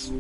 So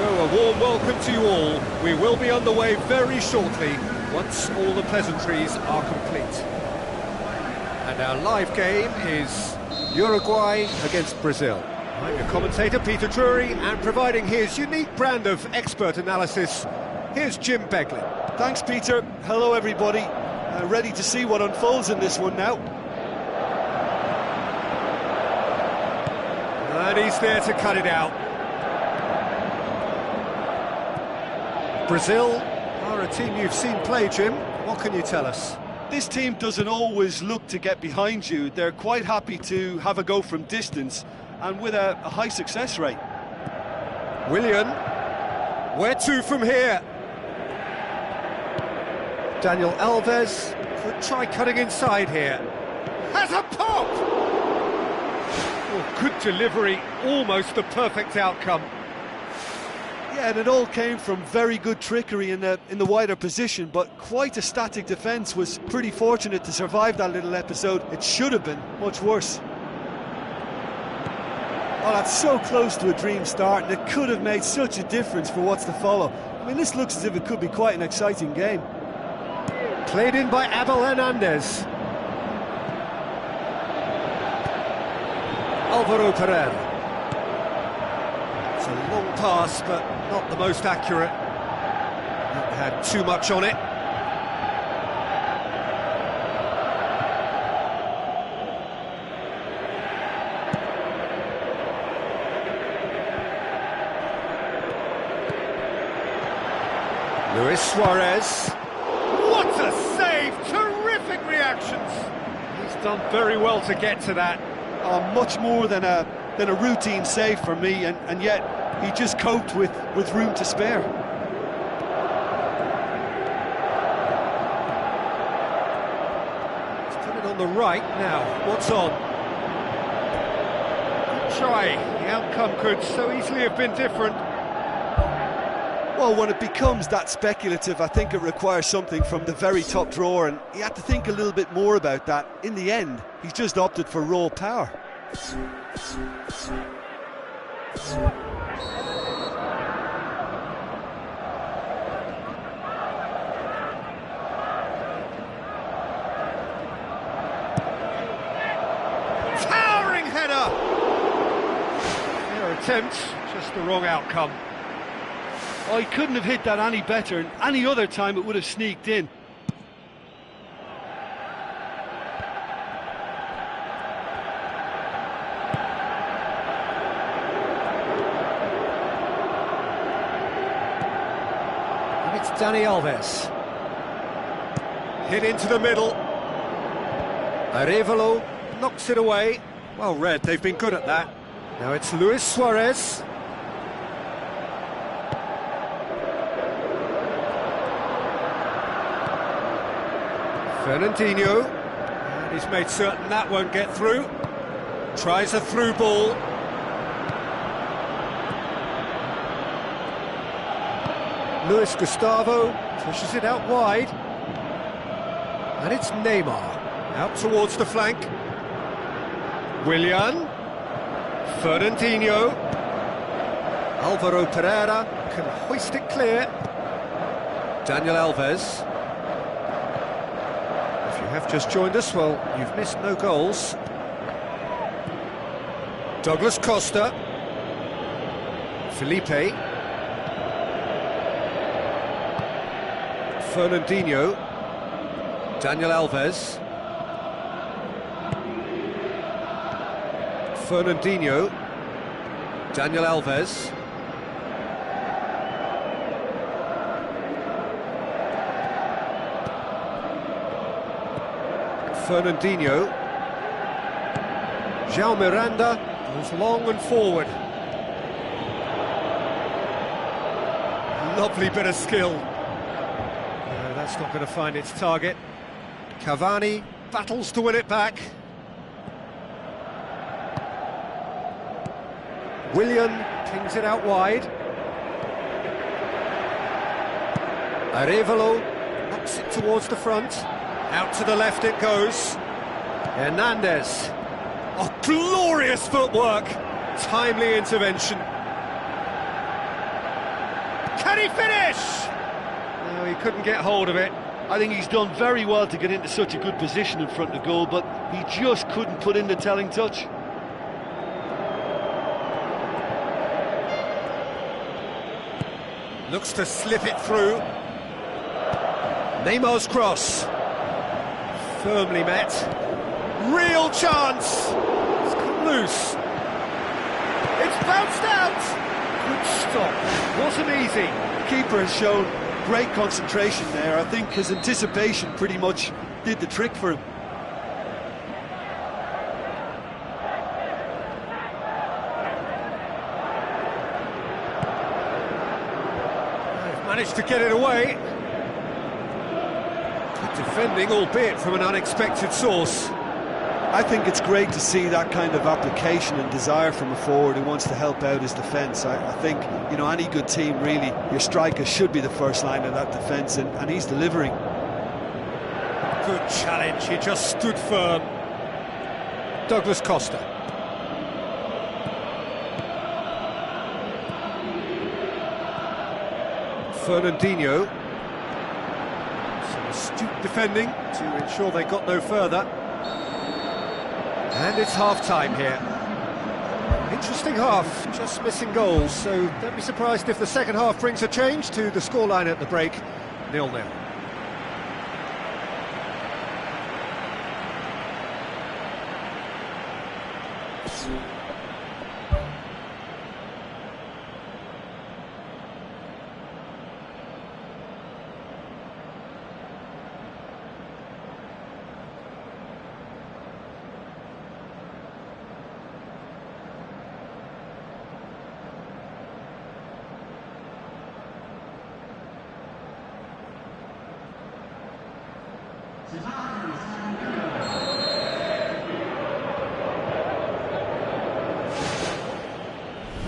a warm welcome to you all. We will be on the way very shortly, once all the pleasantries are complete. And our live game is Uruguay against Brazil. I'm your commentator, Peter Drury, and providing his unique brand of expert analysis, here's Jim Beglin. Thanks, Peter. Hello, everybody. Ready to see what unfolds in this one now. And he's there to cut it out. Brazil are a team you've seen play, Jim. What can you tell us? This team doesn't always look to get behind you. They're quite happy to have a go from distance, and with a high success rate. Willian, where to from here? Daniel Alves could try cutting inside here. Has a pop! Oh, good delivery, almost the perfect outcome. Yeah, and it all came from very good trickery in the wider position, but quite a static defence. Was pretty fortunate to survive that little episode. It should have been much worse. Oh, that's so close to a dream start, and it could have made such a difference for what's to follow. I mean, this looks as if it could be quite an exciting game. Played in by Abel Hernandez. Alvaro Pereira. It's a long pass, but not the most accurate. Not had too much on it. Luis Suarez. What a save! Terrific reactions! He's done very well to get to that. Much more than a routine save for me, and yet he just coped with room to spare. He's put it on the right now. What's on? Good try. The outcome could so easily have been different. Well, when it becomes that speculative, I think it requires something from the very top drawer, and he had to think a little bit more about that. In the end, he's just opted for raw power. Towering header! Their attempt, just the wrong outcome. Oh, he couldn't have hit that any better, and any other time it would have sneaked in. And it's Dani Alves. Hit into the middle. Arevalo knocks it away. Well read, they've been good at that. Now it's Luis Suarez. Fernandinho, and he's made certain that won't get through. Tries a through ball. Luis Gustavo pushes it out wide. And it's Neymar, out towards the flank. Willian. Fernandinho. Alvaro Pereira can hoist it clear. Daniel Alves. Have just joined us, well, you've missed no goals. Douglas Costa. Felipe. Fernandinho. Daniel Alves. Fernandinho. Daniel Alves. Fernandinho. João Miranda goes long and forward. Lovely bit of skill. No, that's not going to find its target. Cavani battles to win it back. Willian pings it out wide. Arevalo knocks it towards the front. Out to the left it goes. Hernandez. Oh, glorious footwork. Timely intervention. Can he finish? No, he couldn't get hold of it. I think he's done very well to get into such a good position in front of goal, but he just couldn't put in the telling touch. Looks to slip it through. Neymar's cross. Firmly met. Real chance. It's come loose. It's bounced out. Good stop. Wasn't easy. The keeper has shown great concentration there. I think his anticipation pretty much did the trick for him. They've managed to get it away. Good defending, albeit from an unexpected source. I think it's great to see that kind of application and desire from a forward who wants to help out his defence. I think, you know, any good team, really, your striker should be the first line of that defence, and he's delivering. Good challenge, he just stood firm. Douglas Costa. Fernandinho. Some astute defending to ensure they got no further. And it's half-time here. Interesting half, just missing goals, so don't be surprised if the second half brings a change to the scoreline at the break, 0-0.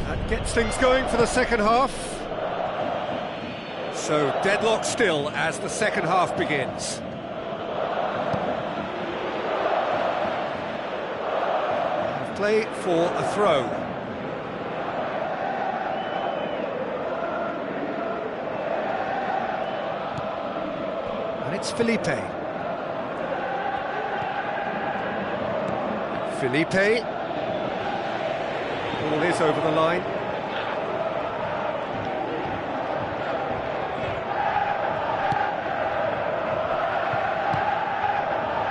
That gets things going for the second half. So deadlock still as the second half begins. Play for a throw. And it's Felipe. Felipe. Ball is over the line.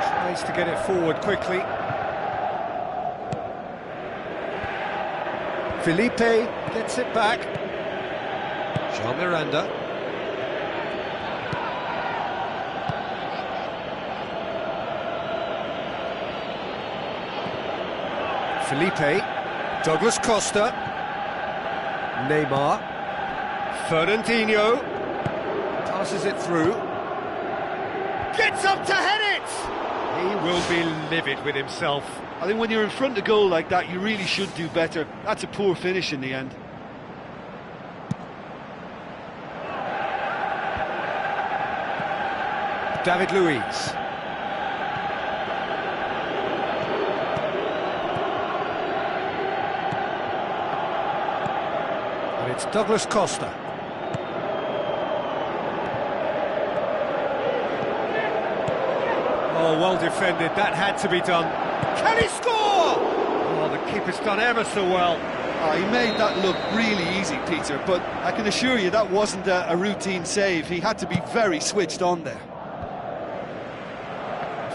Tries to get it forward quickly. Felipe gets it back. João Miranda. Felipe, Douglas Costa, Neymar, Fernandinho, passes it through, gets up to head it! He will be livid with himself. I think when you're in front of goal like that, you really should do better. That's a poor finish in the end. David Luiz. It's Douglas Costa. Oh, well defended, that had to be done. Can he score? Oh, the keeper's done ever so well. Oh, he made that look really easy, Peter, but I can assure you that wasn't a routine save. He had to be very switched on there.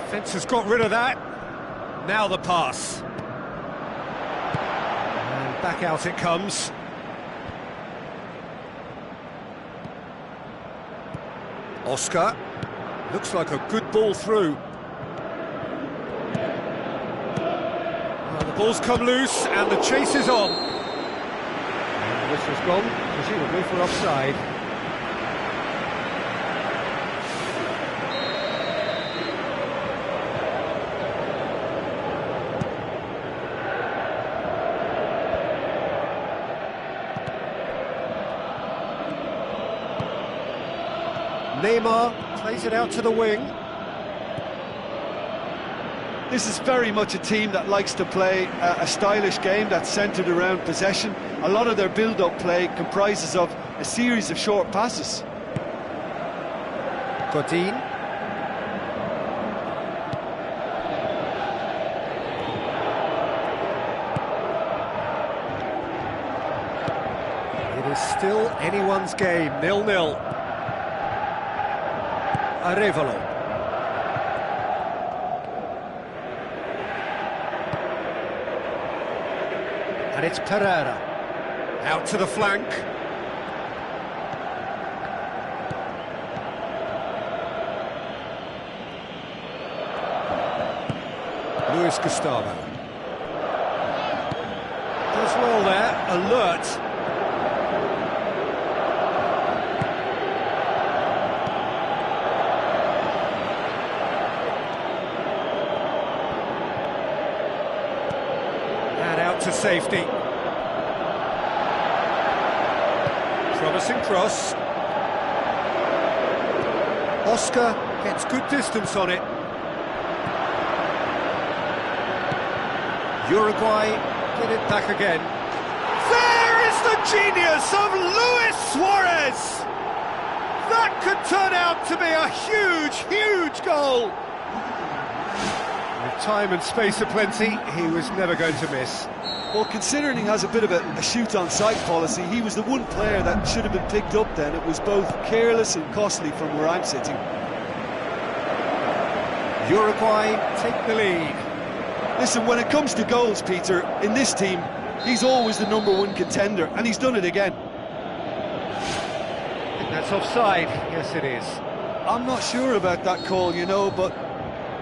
Defence has got rid of that. Now the pass. And Back out it comes. Oscar. Looks like a good ball through. Well, the ball's come loose and the chase is on. And this has gone, presumably for offside. Neymar plays it out to the wing. This is very much a team that likes to play a stylish game that's centred around possession. A lot of their build-up play comprises of a series of short passes. Godin. It is still anyone's game, 0-0. Arevalo. And it's Pereira. Out to the flank. Luis Gustavo. Does well there, alert. To safety. Promising cross. Oscar gets good distance on it. Uruguay get it back again. There is the genius of Luis Suarez! That could turn out to be a huge, huge goal. With time and space aplenty, he was never going to miss. Well, considering he has a bit of a shoot-on-sight policy, he was the one player that should have been picked up then. It was both careless and costly from where I'm sitting. Uruguay take the lead. Listen, when it comes to goals, Peter, in this team, he's always the #1 contender, and he's done it again. I think that's offside. Yes, it is. I'm not sure about that call, you know, but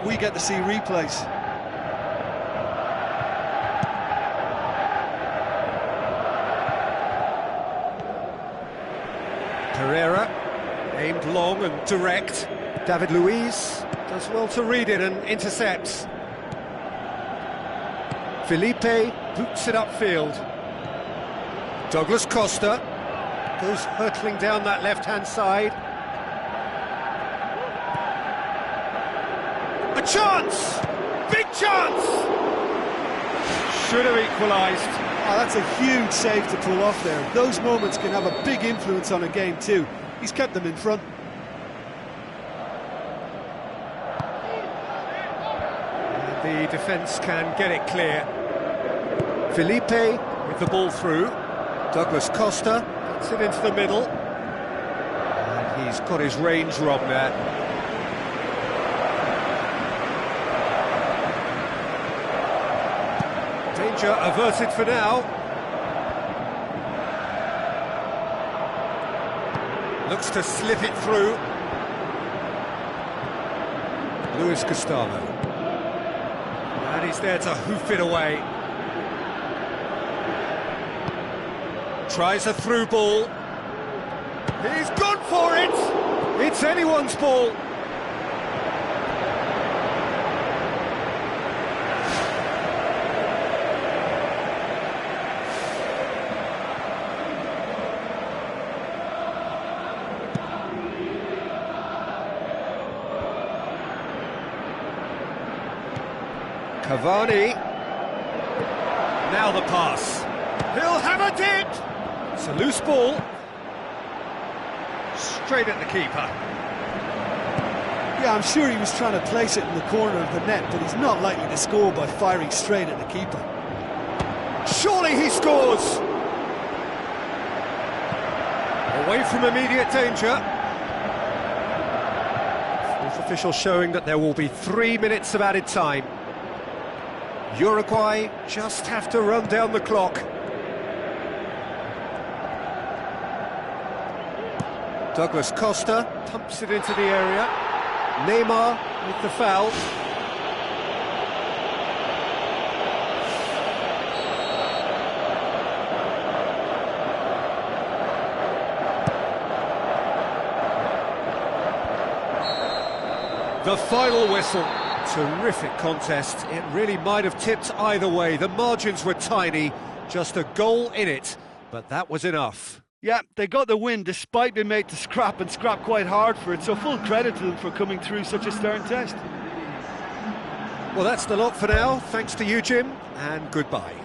we get to see replays. Pereira, aimed long and direct. David Luiz does well to read it and intercepts. Felipe boots it upfield. Douglas Costa goes hurtling down that left-hand side. A chance! Big chance! Should have equalised. Oh, that's a huge save to pull off there. Those moments can have a big influence on a game too. He's kept them in front. The defence can get it clear. Felipe with the ball through. Douglas Costa gets it into the middle. And he's got his range wrong there. Danger averted for now. Looks to slip it through. Luis Gustavo. And he's there to hoof it away. Tries a through ball. He's gone for it! It's anyone's ball. Cavani. Now the pass. He'll have a dig! It's a loose ball. Straight at the keeper. Yeah, I'm sure he was trying to place it in the corner of the net, but he's not likely to score by firing straight at the keeper. Surely he scores! Away from immediate danger. Fourth official showing that there will be 3 minutes of added time. Uruguay just have to run down the clock. Douglas Costa pumps it into the area. Neymar with the foul. The final whistle. Terrific contest. It really might have tipped either way. The margins were tiny, just a goal in it, but that was enough. Yeah, they got the win despite being made to scrap and scrap quite hard for it, so full credit to them for coming through such a stern test. Well, that's the lot for now. Thanks to you, Jim, and goodbye.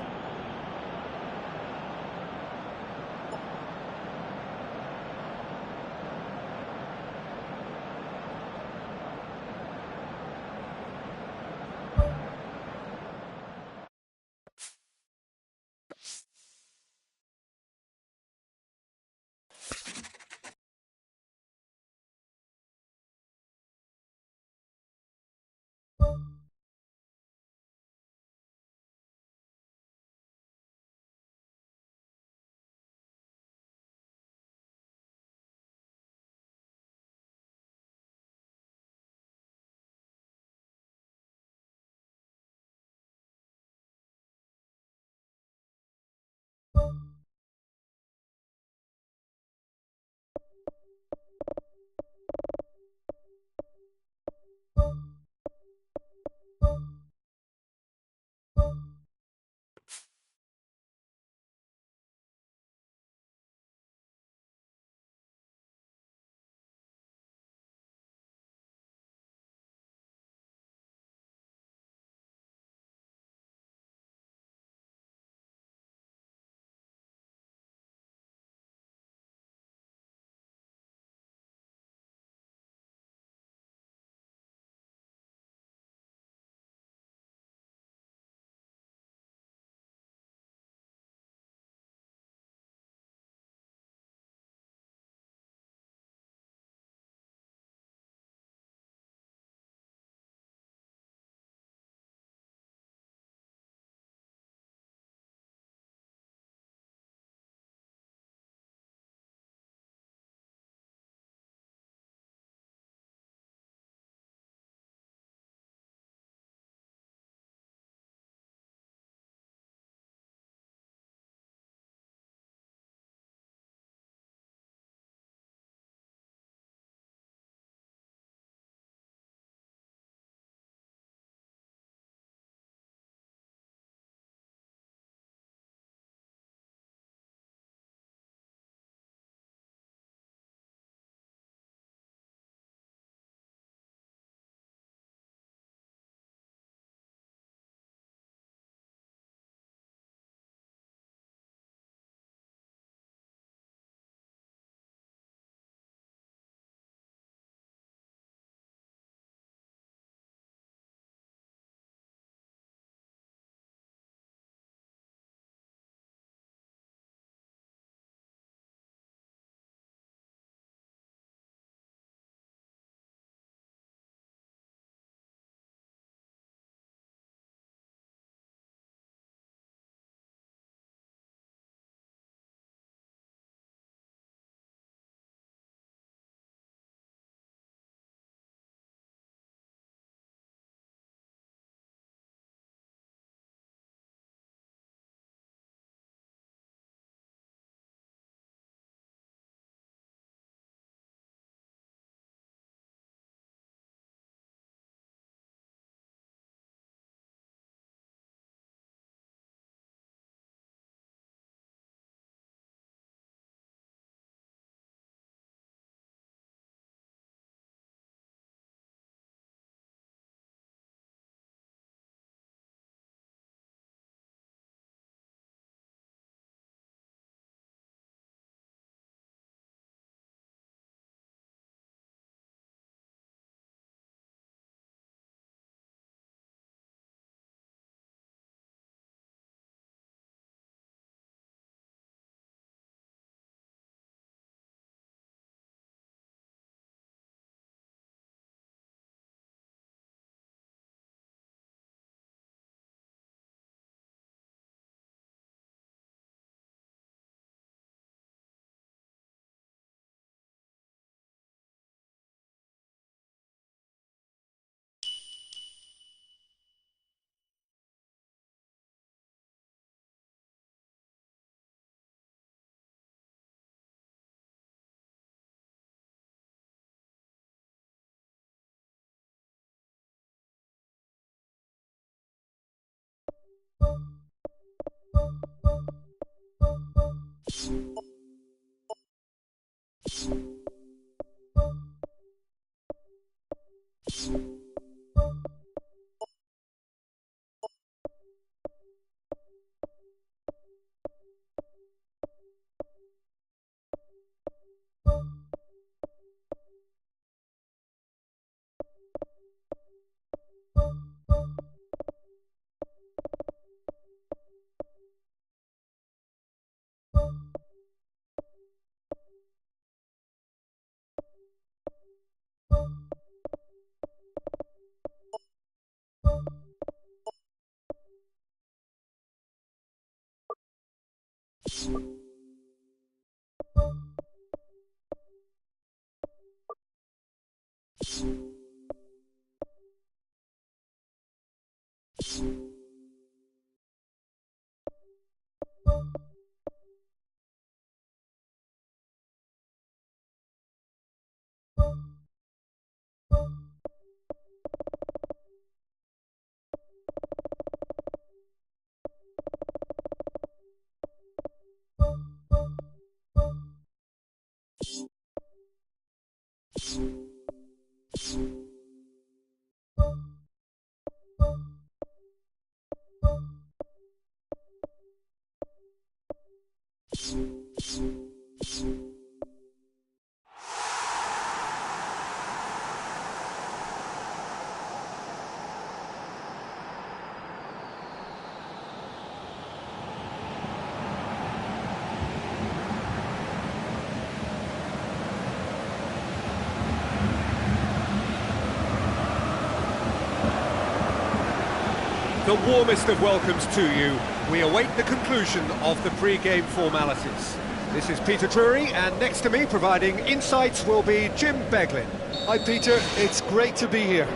The warmest of welcomes to you. We await the conclusion of the pre-game formalities. This is Peter Drury, and next to me providing insights will be Jim Beglin. Hi Peter, it's great to be here.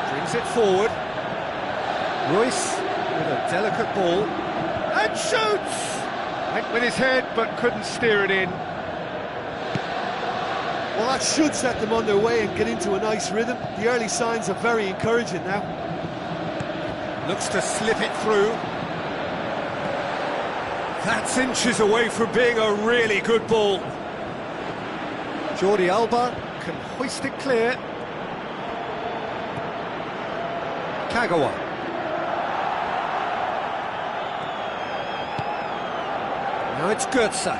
Brings it forward. Royce with a delicate ball. And shoots! Went with his head but couldn't steer it in. Well, that should set them on their way and get into a nice rhythm. The early signs are very encouraging now. Looks to slip it through. That's inches away from being a really good ball. Jordi Alba can hoist it clear. Kagawa. Now it's Götze.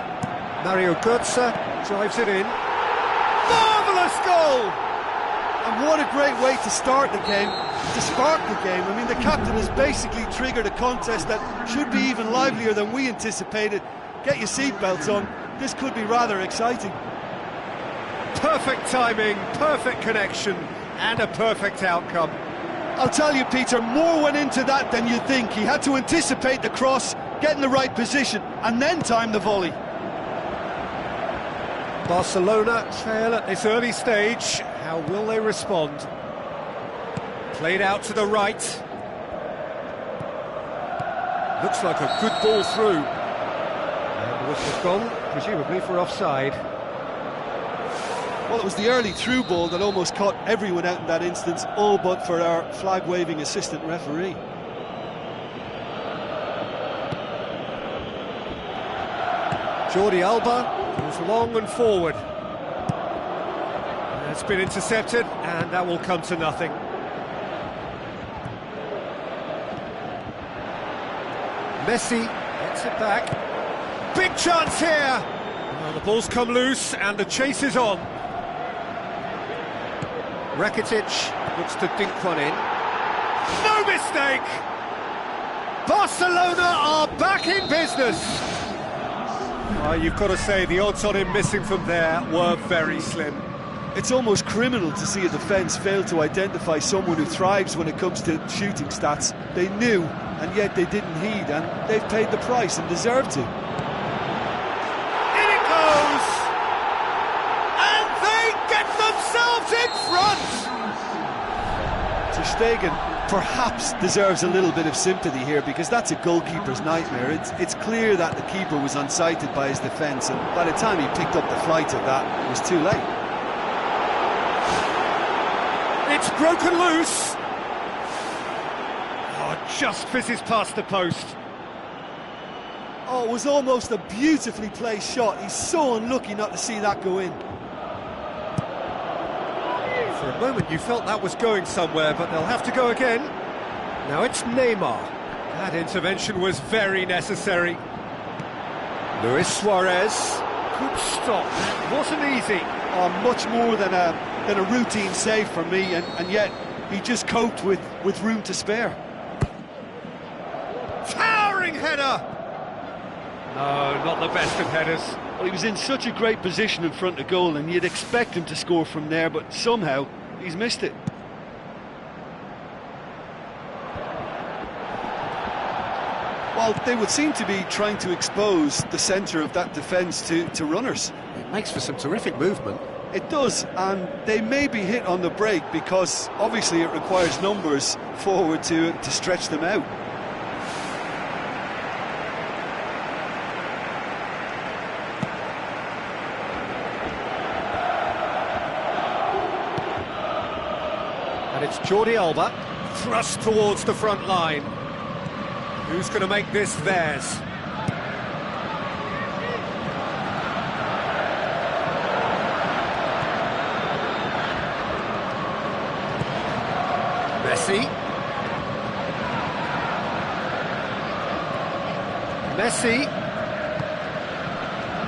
Mario Götze drives it in. Marvellous goal! And what a great way to start the game, to spark the game. I mean, the captain has basically triggered a contest that should be even livelier than we anticipated. Get your seatbelts on, this could be rather exciting. Perfect timing, perfect connection, and a perfect outcome. I'll tell you, Peter, more went into that than you'd think. He had to anticipate the cross, get in the right position, and then time the volley. Barcelona trail at this early stage. How will they respond? Played out to the right. Looks like a good ball through. And the whistle's gone, presumably for offside. Well, it was the early through ball that almost caught everyone out in that instance, all but for our flag-waving assistant referee. Jordi Alba goes long and forward. It's been intercepted, and that will come to nothing. Messi gets it back. Big chance here! Well, the ball's come loose, and the chase is on. Rakitic looks to dink one in. No mistake! Barcelona are back in business! You've got to say, the odds on him missing from there were very slim. It's almost criminal to see a defence fail to identify someone who thrives when it comes to shooting stats. They knew, and yet they didn't heed, and they've paid the price and deserve to. In it goes! And they get themselves in front! Ter Stegen perhaps deserves a little bit of sympathy here, because that's a goalkeeper's nightmare. It's clear that the keeper was unsighted by his defence, and by the time he picked up the flight of that, it was too late. It's broken loose. Oh, just fizzes past the post. Oh, it was almost a beautifully placed shot. He's so unlucky not to see that go in. For a moment you felt that was going somewhere, but they'll have to go again. Now it's Neymar. That intervention was very necessary. Luis Suarez. Good stop. That wasn't easy. Oh, much more than a routine save for me, and yet he just coped with room to spare. Towering header! No, not the best of headers. Well, he was in such a great position in front of goal, and you'd expect him to score from there, but somehow he's missed it. Well, they would seem to be trying to expose the centre of that defence to runners. It makes for some terrific movement. It does, and they may be hit on the break because obviously it requires numbers forward to stretch them out. And it's Jordi Alba, thrust towards the front line. Who's going to make this theirs? Messi. Messi.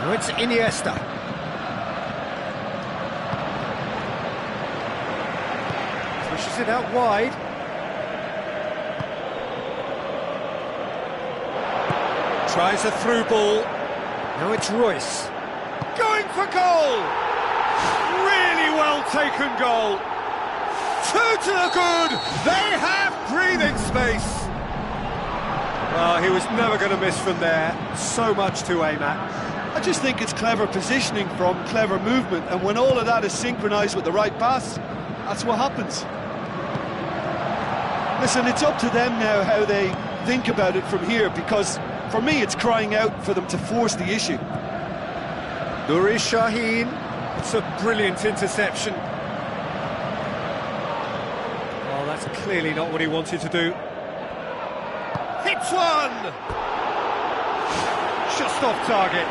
Now it's Iniesta. Pushes it out wide. Tries a through ball. Now it's Royce. Going for goal! Really well taken goal. 2 to the good. They have breathing space. Well, he was never going to miss from there. So much to aim at. I just think it's clever positioning from clever movement, and when all of that is synchronised with the right pass, that's what happens. Listen, it's up to them now how they think about it from here, because for me it's crying out for them to force the issue. Nuri Sahin. It's a brilliant interception. Oh, that's clearly not what he wanted to do. Hits one! Just off target.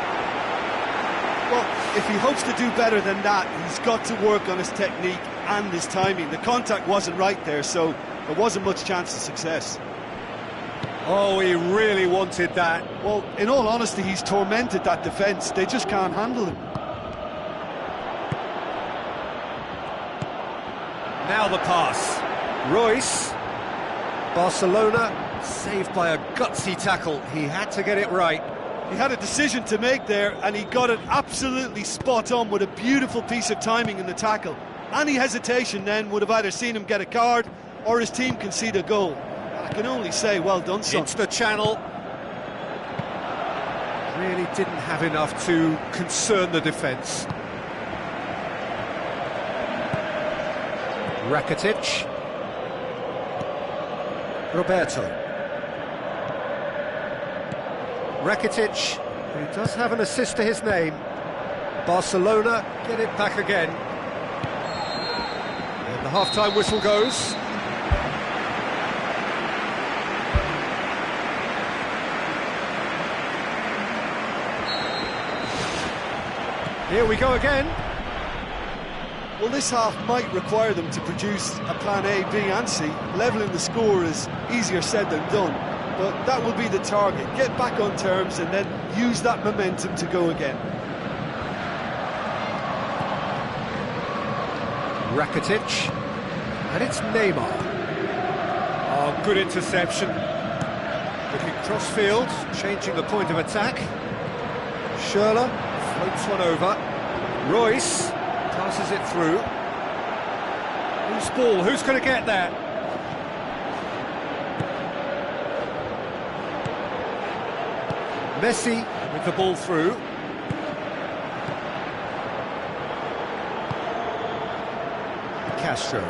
Well, if he hopes to do better than that, he's got to work on his technique and his timing. The contact wasn't right there, so there wasn't much chance of success. Oh, he really wanted that. Well, in all honesty, he's tormented that defence. They just can't handle him. Now the pass. Royce. Barcelona saved by a gutsy tackle. He had to get it right. He had a decision to make there, and he got it absolutely spot on with a beautiful piece of timing in the tackle. Any hesitation then would have either seen him get a card or his team concede a goal. I can only say, well done, son. It's the channel. Really didn't have enough to concern the defence. Rakitic. Roberto. Rakitic, who does have an assist to his name. Barcelona get it back again. And the half-time whistle goes. Here we go again. Well, this half might require them to produce a plan A, B and C. Levelling the score is easier said than done, but that will be the target. Get back on terms and then use that momentum to go again. Rakitic, and it's Neymar. Oh, good interception. Looking cross-field, changing the point of attack. Schürrle floats one over. Royce passes it through. Whose ball? Who's going to get that? Messi with the ball through. Castro.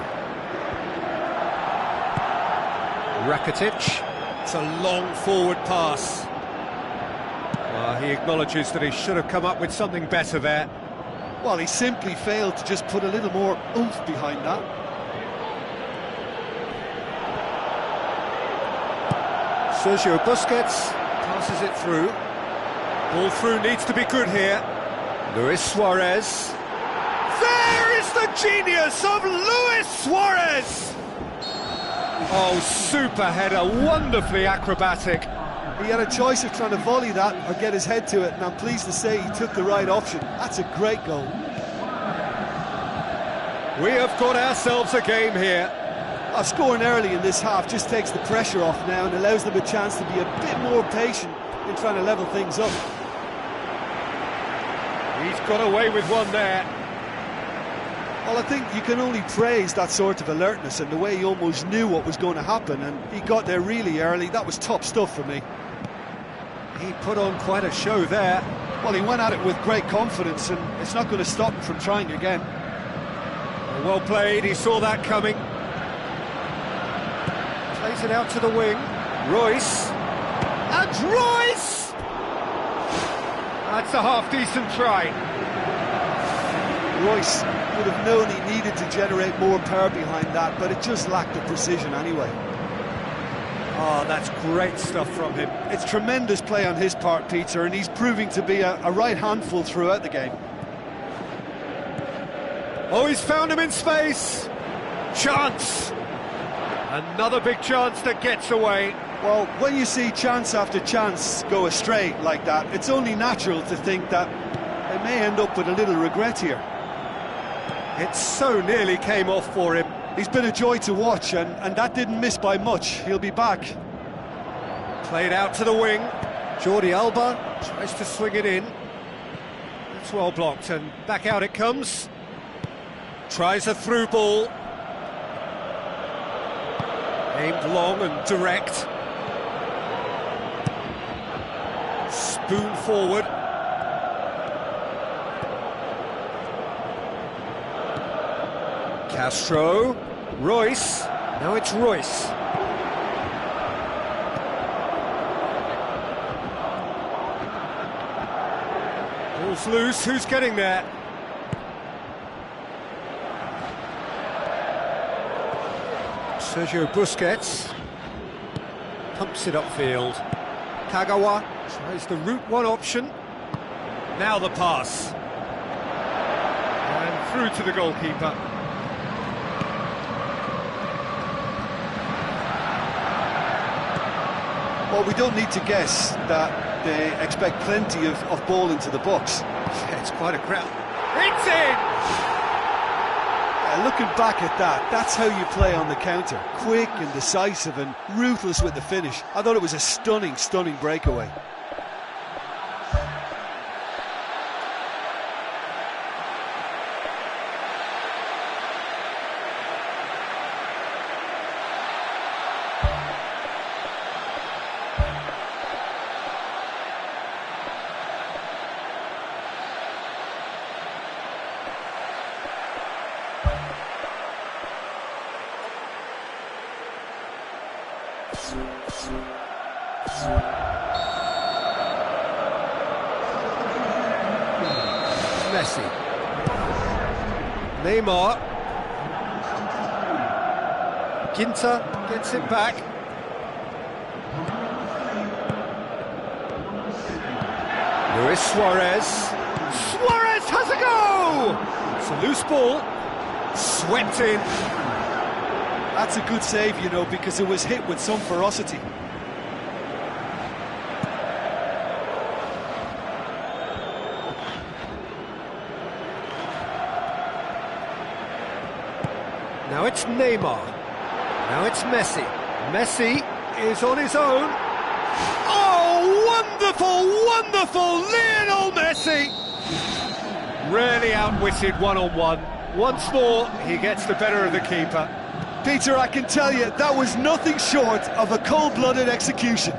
Rakitic. It's a long forward pass. He acknowledges that he should have come up with something better there. Well, he simply failed to just put a little more oomph behind that. Sergio Busquets passes it through. Ball through needs to be good here. Luis Suarez. There is the genius of Luis Suarez! Oh, super header, wonderfully acrobatic. He had a choice of trying to volley that or get his head to it, and I'm pleased to say he took the right option. That's a great goal. We have got ourselves a game here. Scoring early in this half just takes the pressure off now and allows them a chance to be a bit more patient in trying to level things up. He's got away with one there. Well, I think you can only praise that sort of alertness and the way he almost knew what was going to happen, and he got there really early. That was top stuff for me. He put on quite a show there. Well, he went at it with great confidence, and it's not going to stop him from trying again. Well played, he saw that coming. Plays it out to the wing. Royce. And Royce! That's a half-decent try. Royce would have known he needed to generate more power behind that, but it just lacked the precision anyway. Oh, that's great stuff from him. It's tremendous play on his part, Peter, and he's proving to be a right handful throughout the game. Oh, he's found him in space. Chance. Another big chance that gets away. Well, when you see chance after chance go astray like that, it's only natural to think that they may end up with a little regret here. It so nearly came off for him. He's been a joy to watch, and that didn't miss by much. He'll be back. Played out to the wing. Jordi Alba tries to swing it in. It's well blocked, and back out it comes. Tries a through ball. Aimed long and direct. Spoon forward. Castro. Royce. Now it's Royce. Ball's loose. Who's getting there? Sergio Busquets pumps it upfield. Kagawa tries the route one option. Now the pass. And through to the goalkeeper. Well, we don't need to guess that they expect plenty of ball into the box. Yeah, it's quite a crowd. It's in! Looking back at that, that's how you play on the counter. Quick and decisive and ruthless with the finish. I thought it was a stunning, stunning breakaway. Messi. Neymar. Ginter gets it back. Luis Suarez. Suarez has a go! It's a loose ball. Swept in. That's a good save, you know, because it was hit with some ferocity. Now it's Neymar. Now it's Messi. Messi is on his own. Oh, wonderful, wonderful Lionel Messi! Really outwitted one-on-one. Once more, he gets the better of the keeper. Peter, I can tell you, that was nothing short of a cold-blooded execution.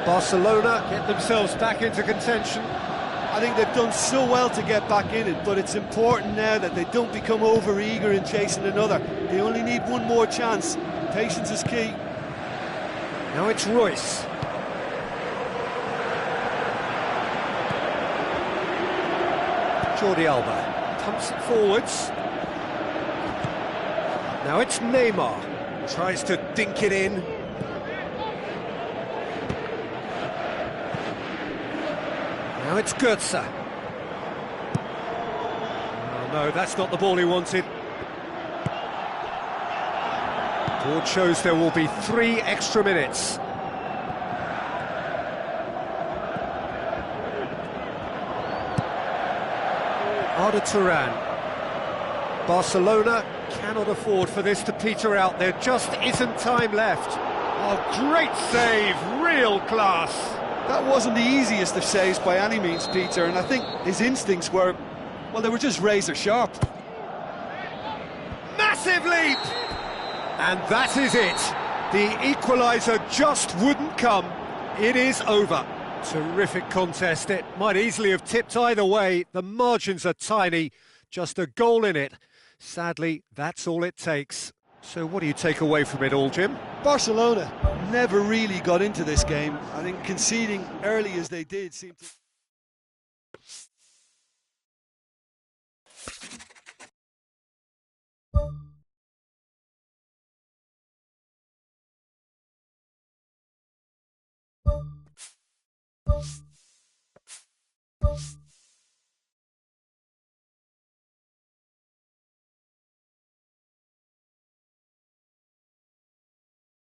Barcelona get themselves back into contention. I think they've done so well to get back in it, but it's important now that they don't become over-eager in chasing another. They only need one more chance. Patience is key. Now it's Royce. Jordi Alba pumps it forwards. Now it's Neymar. Tries to dink it in. Now it's Goetze. Oh no, that's not the ball he wanted. Board shows there will be 3 extra minutes. Arda Turan. Barcelona cannot afford for this to peter out. There just isn't time left. Oh, great save, real class. That wasn't the easiest of saves by any means, Peter, and I think his instincts were, well, they were just razor sharp. Massive leap! And that is it. The equaliser just wouldn't come. It is over. Terrific contest. It might easily have tipped either way. The margins are tiny. Just a goal in it. Sadly, that's all it takes. So what do you take away from it all, Jim? Barcelona never really got into this game. I think conceding early as they did seemed to...